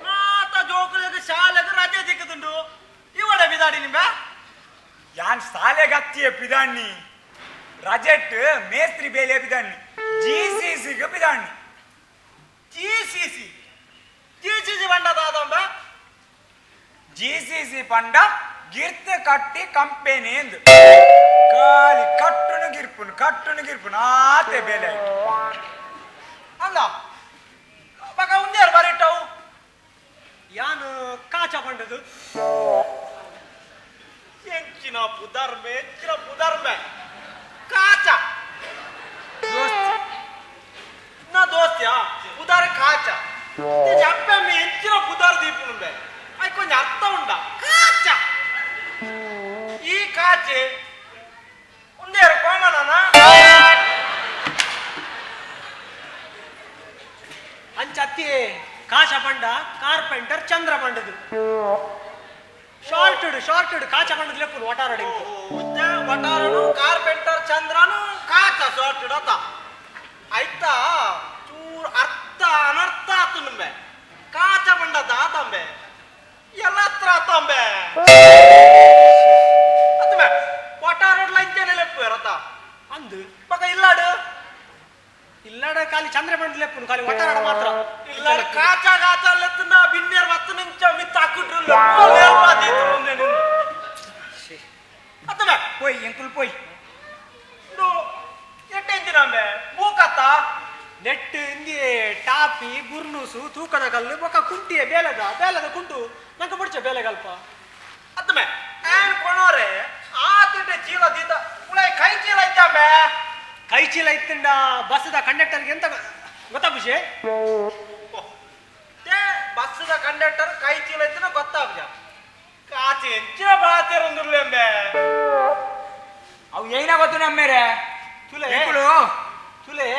ಮಾತ ಜೋಕುಲಿಗೆ ಶಾಲೆಗೆ ರಜೆ ಸಿಕ್ಕುದುಂಡು ಇವಡ ಬಿದಾಡಿ ನಿಂಬ ಯಾನ್ ಶಾಲೆಗೆ ಹತ್ತಿಯ ಪಿದಾಣ್ಣಿ ರಜೆಟ್ ಮೇಸ್ತ್ರಿ ಬೇಲೆ ಪಿದಾಣ್ಣಿ ಜಿಸಿಸಿಗೆ ಪಿದಾಣ್ಣಿ ಜಿಸಿಸಿ ಜಿಸಿಸಿ ಪಂಡದಾದಂಬ ಜಿಸಿಸಿ ಪಂಡ ಗಿರ್ತೆ ಕಟ್ಟಿ ಕಂಪೆನಿ ಎಂದು ಖಾಲಿ ಕಟ್ಟುನು ಗಿರ್ಪುನು ಆತೆ ಬೇಲೆ ಅಂದ ಬಗ ಉಂದೇರು ಬರಿಟ್ಟವು ಯಾನು ಕಾಚ ಪಂಡದು ಎಂಚಿನ ಪುದರ್ಮೆ ಕಾಚ ನಾ ದೋಸ್ತಿಯಾ ಪುದರ್ ಕಾಚ ಅಪ್ಪೆ ಎಂಚಿನ ಪುದರ್ ದೀಪುನುಂಬೆ ಅಯ್ಯ ಕೊಂಚ ಅರ್ಥ ಉಂಡ ಕಾಚ ಈ ಕಾಚೆ ಉಂದೇರು ಕೋಮನನ ಅಂಚತ್ತಿ ಕಾಚ ಪಂಡ ಕಾರ್ಪೆಂಟರ್ ಚಂದ್ರ ಪಂಡದು ಶಾರ್ಟೆಡ್ ಕಾಚ ಪಂಡದ ಲೆಪ್ಪು ಒಟಾರಡಿ ಒಟಾರಡು ಕಾರ್ಪೆಂಟರ್ ಚಂದ್ರನು ಕಾಚ ಶಾರ್ಟೆಡ್ ಅತ್ತ ಆಯ್ತಾ ಚೂರ್ ಅರ್ಥ ಅನರ್ಥ ಆತು ನಂಬೆ ಕಾಚ ಪಂಡದ ಆತಂಬೆ ಎಲ್ಲ ಹತ್ರ ಆತಂಬೆ ಅತ್ತಮೆ ಒಟಾರಡ್ಲ ಇಂತೇನೆ ಲೆಪ್ಪು ಇರತ್ತ ಅಂದು ಬಗ ಇಲ್ಲಾಡು ಖಾಲಿ ಚಂದ್ರ ಪಂಡ ಲೆಪ್ಪು ಖಾಲಿ ಒಟಾರಡ ಮಾತ್ರ ಇಲ್ಲಾಡು ಕಾಚ ಲೆತ್ತನ ಬಿನ್ನೇರ್ ಮತ್ತ ನಿಂಚ ಮಿತ್ತ ಹಾಕಿಟ್ರು ಅತ್ತಮೆ ಪೋಯ್ ಎಂಕುಲ್ ಪೋಯ್ ಎಟ್ಟೆಂಜಿನಂಬೆ ಮೂಕತ್ತ ನೆಟ್ ಇಂದಿ ಟಾಪಿ ಬುರ್ನೂಸು ತೂಕದ ಕಲ್ಲು ಬೊಕ್ಕ ಕುಂಟಿಯ ಬೇಲದ ಕುಂಟು ನಂಗೆ ಬಿಡ್ಚ ಬೇಲೆಗಲ್ಪ ಅತ್ತಮೆ ಏನ್ ಕೊಣೋರೆ ಆ ತಿಂಡೆ ಚೀಲ ದೀತ ಉಳೈ ಕೈ ಚೀಲ ಇತ್ತಂಬೆ ಕೈ ಚೀಲ ಇತ್ತಂಡ ಬಸ್ದ ಕಂಡಕ್ಟರ್ಗೆ ಎಂತ ಗೊತ್ತಾ ಖುಷಿ ಬಸ್ದ ಕಂಡಕ್ಟರ್ ಕೈ ಚೀಲ ಇತ್ತನ ಗೊತ್ತಾಗ್ಜ ಕಾಚೆ ಎಂಚಿನ ಬಾತಿರಂದುರ್ಲೆಂಬೆ ಅವು ಏನ ಗೊತ್ತು ನಮ್ಮೇರೆ ತುಲೆ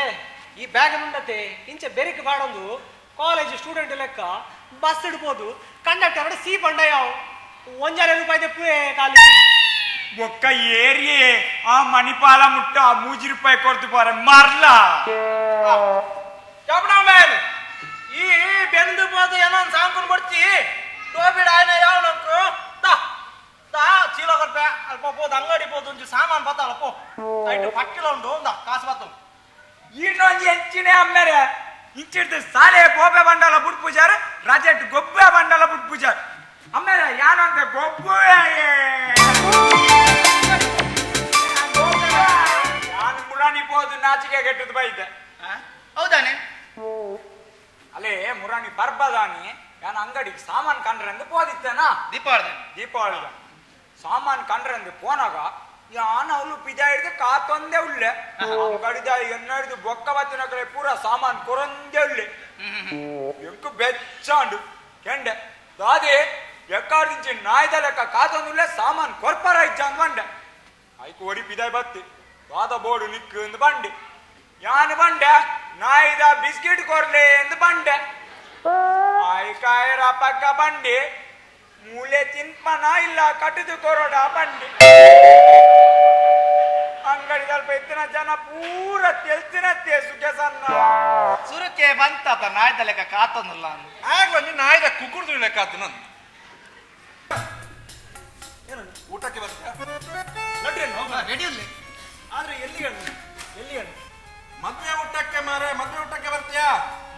ಈ ಬ್ಯಾಗ್ ಉಂಡತೆ ಇಂಚೆ ಬೆರಿಕ್ ಬಾಡೊಂದು ಕಾಲೇಜ್ ಸ್ಟೂಡೆಂಟ್ ಲೆಕ್ಕ ಬಸ್ ಇಡ್ಬೋದು ಕಂಡಕ್ಟರ್ ಸಿ ಬಂಡ ಯಾವ 1,000 ರೂಪಾಯಿ ಪುಯೆ ಖಾಲಿ ಒಕ್ಕ ಏರಿಯೇ ಆ ಮಣಿಪಾಲ ಮುಟ್ಟ 3 ರೂಪಾಯಿ ಕೊಡ್ತು ಬಾರ ಮಾರ್ಲ ಈ ಬೆಂದು ಬೋದು ಏನೋ ಸಾಂಕುನ್ ಬರ್ತಿ ಟೋಬಿಡ್ ಆಯ್ನ ಯಾವ ನಕ್ಕು ಚೀಲ ಕೊಡ್ಪೆ ಅಲ್ಪ ಹೋದ್ ಅಂಗಡಿ ಹೋದ್ ಒಂಚೂರು ಸಾಮಾನು ಬತ್ತಲ್ಲಪ್ಪೋ ಐಟು ಪಕ್ಕಿಲ ಉಂಟು ಒಂದ ಕಾಸು ಬತ್ತು ಇನ್ನೊಂದು ಹೆಚ್ಚಿನೇ ಅಮ್ಮೇರೆ ಇಂಚಿಡ್ದು ಸಾಲೆ ಬೋಬೆ ಬಂಡಲ ಬುಡ್ ಪೂಜಾರ ರಾಜೆಟ್ ಗೊಬ್ಬೆ ಬಂಡಲ ಬುಡ್ ಪೂಜಾರ ಅಮ್ಮೇರೆ ಯಾನು ಅಂತ ಗೊಬ್ಬು ನಾನು ಮುರಾಣಿ ಹೋದು ನಾಚಿಕೆ ಕೆಟ್ಟದ್ದು ಬೈದೆ ಹೌದಾನೆ ಅಲ್ಲೇ ಮುರಾಣಿ ಬರ್ಬದಾನಿ ಯಾನು ಅಂಗಡಿಗೆ ಸಾಮಾನು ಕಂಡ್ರೆಂದು ಪೋದಿತ್ತೇನಾ ದೀಪಾವಳಿ ಸಾಮಾನು ಕಂಡ್ರೆಂದು ಪೋನಾಗ ಯಾನು ಅವಳು ಪಿಜಾ ಹಿಡಿದು ಕಾತೊಂದೇ ಉಳ್ಳೆ ಅಂಗಡಿದ ಎನ್ನಡಿದು ಬೊಕ್ಕ ಬತ್ತಿನ ಕಡೆ ಪೂರ ಸಾಮಾನು ಕೊರೊಂದೇ ಉಳ್ಳೆ ಎಂಕು ಬೆಚ್ಚಾಂಡು ಕೆಂಡೆ ದಾದಿ ಎಕ್ಕಾಡ್ದಿಂಚಿ ನಾಯ್ದ ಲೆಕ್ಕ ಕಾತೊಂದುಳ್ಳೆ ಸಾಮಾನು ಕೊರ್ಪರ ಇಜ್ಜ ಅಂದ್ ಬಂಡೆ ಆಯ್ತು ಒಡಿ ಪಿದಾಯ್ ಬತ್ತಿ ವಾದ ಬೋರ್ಡು ನಿಕ್ಕು ಎಂದು ಬಂಡೆ ಯಾನು ಬಂಡೆ ನಾಯ್ದ ಬಿಸ್ಕಿಟ್ ಕೊರ್ಲೆ ಎಂದು ಬಂಡೆ ಆಯ್ಕಾಯರ ಪಕ್ಕ ಬಂಡಿ ಮೂಲೆ ತಿನ್ಪನ ಇಲ್ಲ ಕಟ್ಟಿದು ಕೊರೋಡ ಬಂಡಿ ಅಂಗಡಿ ಸ್ವಲ್ಪ ಎತ್ತಿನ ಜನ ಪೂರ ತೆಲ್ತಿನತ್ತೆ ಸುಖೆ ಸಣ್ಣ ಸುರಕ್ಕೆ ಬಂತ ನಾಯ್ದ ಲೆಕ್ಕ ಕಾತೊಂದಿಲ್ಲ ಆಗ ನಾಯ್ದ ಕುಕ್ಕುರ್ದು ಲೆಕ್ಕ ಆತು ನಂದು ಊಟಕ್ಕೆ ಬರ್ತೀಯ ರೆಡಿಯಲ್ಲಿ ಆದ್ರೆ ಎಲ್ಲಿ ಮದ್ವೆ ಊಟಕ್ಕೆ ಬರ್ತೀಯಾ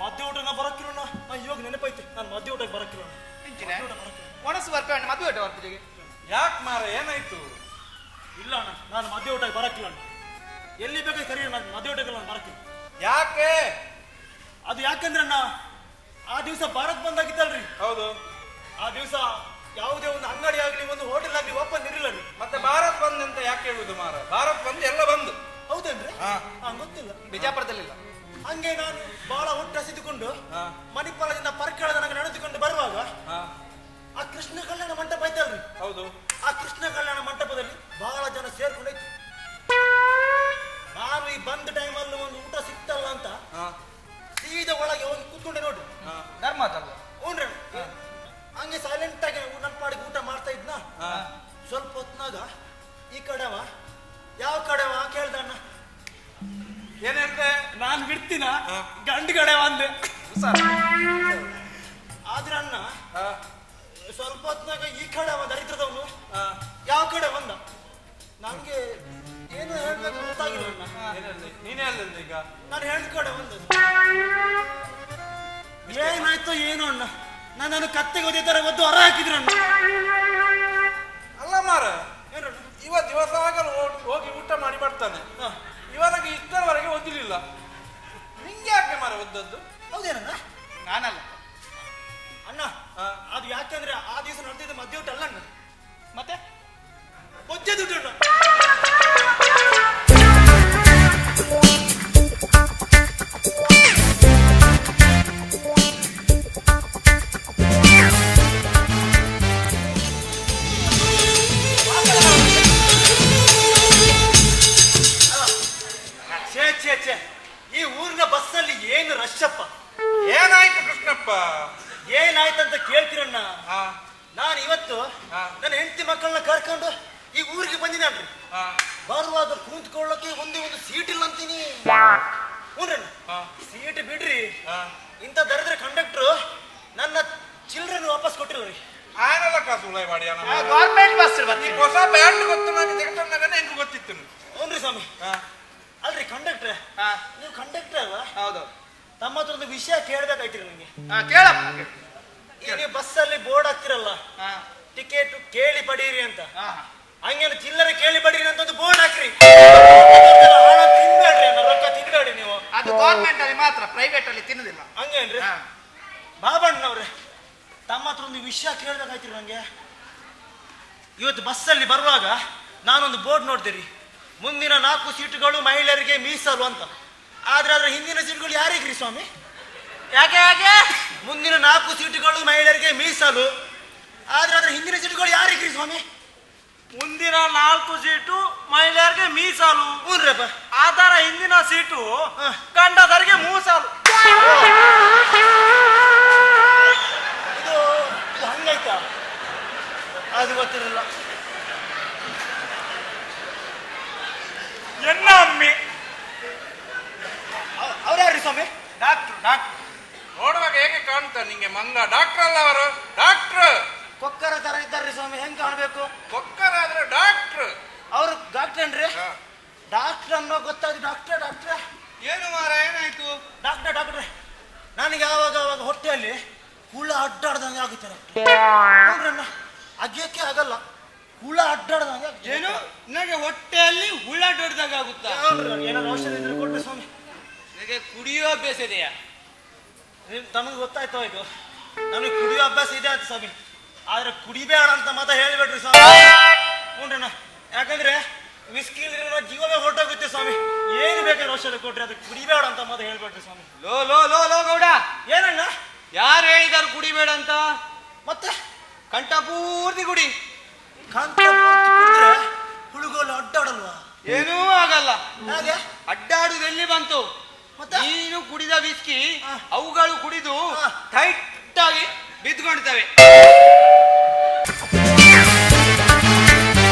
ಮದ್ವೆ ಊಟ ನಾ ಬರಕ್ಕಿರೋಣ ಇವಾಗ ನೆನಪೈತಿ ನಾನು ಮದ್ವೆ ಊಟಕ್ಕೆ ಬರಕ್ಕಿರೋಣ ಒಣಸು ಬರ್ಕೊಂಡು ಮದುವೆ ಊಟ ಬರ್ತಿದ್ದೀವಿ ಯಾಕೆ ಮಾರ ಏನಾಯ್ತು ಇಲ್ಲ ಅಣ್ಣ ನಾನು ಮದ್ವೆ ಊಟಕ್ಕೆ ಬರಕ್ಕಿಲ್ಲ ಅಣ್ಣ ಎಲ್ಲಿ ಬೇಕಾದ್ರೆ ಕರೀ ನಾನು ಮದ್ವೆ ಊಟಕ್ಕೆ ನಾನು ಬರಕ್ಕಿಲ್ಲ ಯಾಕೆ ಅದು ಯಾಕಂದ್ರೆ ಅಣ್ಣ ಆ ದಿವಸ ಭಾರತ್ ಬಂದಾಗಿತ್ತಲ್ರಿ ಹೌದು ಆ ದಿವಸ ಯಾವುದೇ ಒಂದು ಅಂಗಡಿ ಆಗ್ಲಿ ಒಂದು ಹೋಟೆಲ್ ಆಗ್ಲಿ ಓಪನ್ ಇರಲಿಲ್ಲ ರೀ ಮತ್ತೆ ಭಾರತ್ ಬಂದ್ ಅಂತ ಯಾಕೆ ಹೇಳುದು ಮಾರ ಭಾರತ್ ಬಂದು ಎಲ್ಲ ಬಂದು ಹೌದೇನ್ರಿ ಗೊತ್ತಿಲ್ಲ ಬಿಜಾಪುರದಲ್ಲಿಲ್ಲ ಹಂಗೆ ನಾನು ಬಹಳ ಹೊಟ್ಟೆ ಹಸಿದುಕೊಂಡು ಮಣಿಪಾಲದಿಂದ ಪರ್ಕಳದ ನನಗೆ ನಡೆದುಕೊಂಡು ಬರುವಾಗ ಆ ಕೃಷ್ಣ ಕಲ್ಯಾಣ ಮಂಟಪ ಐತಲ್ರಿ ಹೌದು ಆ ಕೃಷ್ಣ ಕಲ್ಯಾಣ ಮಂಟಪದಲ್ಲಿ ಬಹಳ ಜನ ಸೇರ್ಕೊಂಡೈತಿ ನಾನು ಈ ಬಂದ ಟೈಮಲ್ಲಿ ಒಂದು ಊಟ ಸಿಕ್ತಲ್ಲ ಅಂತ ಸೀದಾ ಒಳಗೆ ಹೋಗಿ ಕೂತ್ಕೊಂಡೆ ನೋಡ್ರಿ ಧರ್ಮದಲ್ಲ ಹ್ಞೂನ್ರಿ ಹಂಗೆ ಸೈಲೆಂಟ್ ಆಗಿ ನನ್ನ ಪಾಡಿಗೆ ಊಟ ಮಾಡ್ತಾ ಇದ್ನ ಸ್ವಲ್ಪ ಹೊತ್ನಾಗ ಈ ಕಡೆವ ಯಾವ ಕಡೆವ ಕೇಳ್ದಣ್ಣ ಏನ್ ಹೇಳ್ತೆ ನಾನು ಬಿಡ್ತೀನಿ ಹೆಂಡ್ತಿನ ಗಂಡು ಕಡೆ ಬಂದೆ ಆದ್ರೆ ಅಣ್ಣ ಸ್ವಲ್ಪ ಹೊತ್ನಾಗ ಈ ಕಡೆ ಬಂದ ದರಿದ್ರದವನು ಯಾವ ಕಡೆ ಬಂದ ನನ್ಗೆ ಏನು ಹೇಳ್ಬೇಕು ಗೊತ್ತಾಗಿಲ್ಲ ಅಣ್ಣ. ನೀನೇ ಅಲ್ಲ ಈಗ ನಾನು ಹೆಣ್ಣು ಕಡೆ ಬಂದದ್ದು ಏನಾಯ್ತೋ ಏನೋ ಅಣ್ಣ ನನ್ನನ್ನು ಕತ್ತೆಗೆ ಒದ್ದಿದ್ದಾರೆ ಒದ್ದು ಹೊರ ಹಾಕಿದ್ರು ಅಣ್ಣ. ಅಲ್ಲ ಮಾರ ಏನಣ್ಣ ದಿವಸ ಆಗಲ್ಲ ಹೋಗಿ ಊಟ ಮಾಡಿ ಬರ್ತಾನೆ ಇವನಿಗೆ ಇಷ್ಟರವರೆಗೆ ಓದಿಲಿಲ್ಲ ನಿಂಗೆ ಯಾಕೆ ಮಾರ ಓದದ್ದು ಹೌದೇನಣ್ಣ ನಾನಲ್ಲ ಅಣ್ಣ ಅದು ಯಾಕಂದ್ರೆ ಆ ದಿವಸ ನಡೆದಿದ್ದು ಮಧ್ಯ ಊಟ ಅಲ್ಲ ಅಣ್ಣ ಮತ್ತೆ ಬೊಜ್ಜೆ ದುಡ್ಡು ಅಣ್ಣ. ಛೇ ಈ ಊರಿನ ಬಸ್ಸಲ್ಲಿ ಏನು ರಶ್ಶಪ್ಪ. ಏನಾಯ್ತು ಕೃಷ್ಣಪ್ಪ ಏನಾಯ್ತಂತ ಕೇಳ್ತೀರಣ್ಣ. ಹಾ ನಾನು ಇವತ್ತು ನನ್ನ ಹೆಂಡತಿ ಮಕ್ಕಳನ್ನ ಕರ್ಕೊಂಡು ಈ ಊರಿಗೆ ಬಂದಿನಲ್ರಿ. ಬರುವಾಗ ಕೂತ್ಕೊಳ್ಳಕ್ಕೆ ಒಂದೇ ಒಂದು ಸೀಟ್ ಇಲ್ಲ ಅಂತೀನಿ. ಹ್ಞೂನ್ರಣ್ಣ ಸೀಟ್ ಬಿಡ್ರಿ ಇಂಥ ದರಿದ್ರ ಕಂಡಕ್ಟ್ರು ನನ್ನ ಚಿಲ್ಡ್ರನ್ ವಾಪಸ್ ಕೊಟ್ಟಿಲ್ರಿ. ಆಯನಲ್ಲ ಕಾಸು ಉಳಾಯ್ ಮಾಡಿ ಗೌರ್ಮೆಂಟ್ ಬಸ್ ಈ ಹೊಸ ಬ್ಯಾಂಡ್ ಗೊತ್ತು ನನಗೆ ತೆಗೆಟನ್ನಾಗನೇ ಹೆಂಗ್ ಗೊತ್ತಿತ್ತು ಹ್ಞೂನ್ರಿ ಸ್ವಾಮಿ. ಅಲ್ರಿ ಕಂಡಕ್ಟ್ರೆ ನೀವು ಕಂಡಕ್ಟ್ರ್ ಅಲ್ವಾ? ಹೌದು ತಮ್ಮ ಹತ್ರ ಒಂದು ವಿಷಯ ಕೇಳ್ಬೇಕಾಯ್ತಿರಿ ನನಗೆ. ಕೇಳಪ್ಪ. ಈಗ ನೀವು ಬಸ್ಸಲ್ಲಿ ಬೋರ್ಡ್ ಹಾಕ್ತಿರಲ್ಲ ಟಿಕೆಟ್ ಕೇಳಿ ಪಡೀರಿ ಅಂತ, ಹಂಗೇನು ಚಿಲ್ಲರೆ ಕೇಳಿ ಪಡೀರಿ ಅಂತ ಒಂದು ಬೋರ್ಡ್ ಹಾಕ್ರಿ. ಹಣ ತಿನ್ಬೇಡ್ರಿ ಅಣ್ಣ, ರೊಕ್ಕ ತಿನ್ಬೇಡಿ ನೀವು. ಅದು ಗೌರ್ಮೆಂಟ್ ಅಲ್ಲಿ ಮಾತ್ರ, ಪ್ರೈವೇಟ್ ಅಲ್ಲಿ ತಿನ್ನುದಿಲ್ಲ. ಹಂಗೇನ್ರಿ ಬಾಬಣ್ಣವ್ರೆ ತಮ್ಮ ಹತ್ರ ಒಂದು ವಿಷಯ ಕೇಳ್ಬೇಕಾಯ್ತಿರಿ ನಂಗೆ. ಇವತ್ತು ಬಸ್ಸಲ್ಲಿ ಬರುವಾಗ ನಾನೊಂದು ಬೋರ್ಡ್ ನೋಡ್ತೀರಿ, ಮುಂದಿನ 4 ಸೀಟುಗಳು ಮಹಿಳೆಯರಿಗೆ ಮೀಸಲು ಅಂತ. ಆದ್ರೆ ಅದರ ಹಿಂದಿನ ಸೀಟುಗಳು ಯಾರಿಗ್ರಿ ಸ್ವಾಮಿ? ಯಾಕೆ ಮುಂದಿನ 4 ಸೀಟುಗಳು ಮಹಿಳೆಯರಿಗೆ ಮೀಸಲು, ಆದ್ರೆ ಅದರ ಹಿಂದಿನ ಸೀಟುಗಳು ಯಾರಿಗ್ರಿ ಸ್ವಾಮಿ? ಮುಂದಿನ 4 ಸೀಟು ಮಹಿಳೆಯರಿಗೆ ಮೀಸಲು. ಹ್ಞೂನ್ರಪ್ಪ. ಅದರ ಹಿಂದಿನ ಸೀಟು ಗಂಡಸರಿಗೆ ಮೂಸಲು. ಇದು ಹಂಗಾಯ್ತಾ? ಅದು ಗೊತ್ತಿರಲಿಲ್ಲ. ಎನ್ನ ಅಮ್ಮಿ ಅವ್ರ್ಯಾರ್ರಿ ಸ್ವಾಮಿ? ಡಾಕ್ಟ್ರು ನೋಡುವಾಗ ಹೇಗೆ ಕಾಣ್ತಾ ನಿಂಗೆ ಮಂಗ? ಡಾಕ್ಟರ್ ಅಲ್ಲ ಅವರು, ಡಾಕ್ಟ್ರ್. ಕೊಕ್ಕರ ತರ ಇದ್ದಾರ್ರಿ ಸ್ವಾಮಿ, ಹೆಂಗ್ ಕಾಣ್ಬೇಕು? ಕೊಕ್ಕರ ಆದ್ರೆ ಡಾಕ್ಟ್ರ್. ಅವ್ರು ಡಾಕ್ಟರ್ ಏನ್ರಿ? ಡಾಕ್ಟರ್ ಅನ್ನೋ ಗೊತ್ತಾದ್ರು. ಡಾಕ್ಟ್ರೆ ಏನು ಮಾರ ಏನಾಯ್ತು? ಡಾಕ್ಟ್ರೆ ನನಗೆ ಆವಾಗ ಹೊಟ್ಟೆಯಲ್ಲಿ ಹುಳ ಅಡ್ಡಾಡ್ದಂಗೆ ಆಗುತ್ತೆ. ಅಗ್ಯಕ್ಕೆ ಆಗಲ್ಲ, ಹುಳ ಅಡ್ಡಾಡ್ದಂಗೆ. ಏನು ನನಗೆ ಹೊಟ್ಟೆಯಲ್ಲಿ ಹುಳ ದೊಡ್ಡದಾಗ ಆಗುತ್ತಾ? ಏನಾದ್ರು ಔಷಧಿ ಇದ್ರೆ ಕೊಟ್ಟೆ ಸ್ವಾಮಿ. ನನಗೆ ಕುಡಿಯೋ ಅಭ್ಯಾಸ ಇದೆಯಾ? ತಮಗೆ ಗೊತ್ತಾಯ್ತೋ ಇದು? ನನಗೆ ಕುಡಿಯೋ ಅಭ್ಯಾಸ ಇದೆ ಅಂತ ಸ್ವಾಮಿ, ಆದ್ರೆ ಕುಡಿಬೇಡ ಅಂತ ಮಾತ್ರ ಹೇಳಿಬಿಡ್ರಿ ಸ್ವಾಮಿ. ಹ್ಞೂನ್ರಣ್ಣ, ಯಾಕಂದ್ರೆ ವಿಸ್ಕಿ ಜೀವವೇ ಹೊರಟೋಗುತ್ತೆ ಸ್ವಾಮಿ. ಏನು ಬೇಕಾದ್ರೆ ಔಷಧ ಕೊಟ್ರಿ, ಅದಕ್ಕೆ ಕುಡಿಬೇಡ ಅಂತ ಮಾತ್ರ ಹೇಳ್ಬೇಡ್ರಿ ಸ್ವಾಮಿ. ಲೋ ಗೌಡ, ಏನಣ್ಣ? ಯಾರು ಹೇಳಿದಾರು ಕುಡಿಬೇಡ ಅಂತ? ಮತ್ತೆ ಕಂಠ ಪೂರ್ತಿ ಕುಡಿ. ಹುಳುಗೋಲು ಅಡ್ಡಾಡಲ್ವಾ? ಏನೂ ಆಗಲ್ಲ. ಹಾಗೆ ಅಡ್ಡಾಡುದೆಲ್ಲಿ ಬಂತು? ಮತ್ತೆ ನೀನು ಕುಡಿದ ವಿಸ್ಕಿ ಹಾ. ಅವುಗಳು ಕುಡಿದು ಹಾ. ಟೈಟ್ ಆಗಿ ಬಿದ್ದುಕೊಳ್ತವೆ.